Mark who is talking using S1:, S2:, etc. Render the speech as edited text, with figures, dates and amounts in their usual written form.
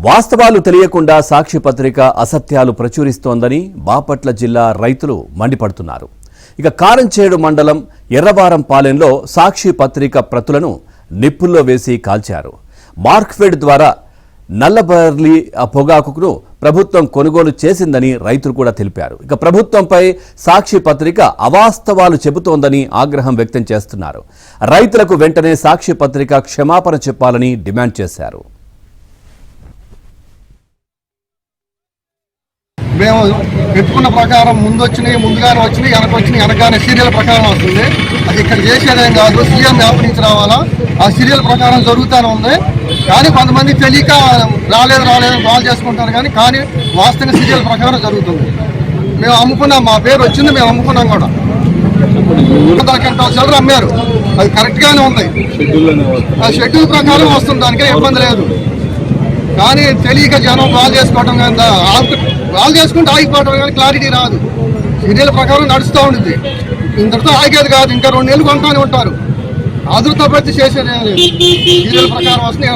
S1: వాస్తవాలు తెలియకుండా సాక్షి పత్రిక అసత్యాలు ప్రచురిస్తోందని బాపట్ల జిల్లా రైతులు మండిపడుతున్నారు. ఇక కారంచేడు మండలం ఎర్రవారంపాలెంలో సాక్షి పత్రిక ప్రతులను నిప్పుల్లో వేసి కాల్చారు. మార్క్ఫెడ్ ద్వారా నల్లబర్లీ పొగాకును ప్రభుత్వం కొనుగోలు చేసిందని రైతులు కూడా తెలిపారు. ఇక ప్రభుత్వంపై సాక్షి పత్రిక అవాస్తవాలు చెబుతోందని ఆగ్రహం వ్యక్తం చేస్తున్నారు. రైతులకు వెంటనే సాక్షి పత్రిక క్షమాపణ చెప్పాలని డిమాండ్ చేశారు.
S2: మేము పెట్టుకున్న ప్రకారం ముందుగానే వచ్చినాయి వెనకగానే సీరియల్ ప్రకారం వస్తుంది. అది ఇక్కడ చేసేదేం కాదు, సీఎం యాప్ నుంచి రావాలా. ఆ సీరియల్ ప్రకారం జరుగుతూనే ఉంది. కానీ కొంతమంది తెలియక రాలేదు కాల్ చేసుకుంటారు. కానీ వాస్తవంగా సీరియల్ ప్రకారం జరుగుతుంది. మేము అమ్ముకున్నాం, మా పేరు వచ్చింది, మేము అమ్ముకున్నాం కూడా. 100 క్వింటాల చిల్లర అమ్మారు. అది కరెక్ట్గానే ఉంది, ఆ షెడ్యూల్ ప్రకారం వస్తుంది, దానికే ఇబ్బంది లేదు. కానీ తెలియక జనం కాల్ చేసుకోవడం కాల్ చేసుకుంటే ఆగిపోవడం కానీ క్లారిటీ రాదు. సీరియల్ ప్రకారం నడుస్తూ ఉంటుంది. ఇంతటితో ఆగేది కాదు, ఇంకా 2 నెలలు కొంటానే ఉంటారు. ఆదురుతో పెట్టి చేసేది సీరియల్ ప్రకారం వస్తుంది.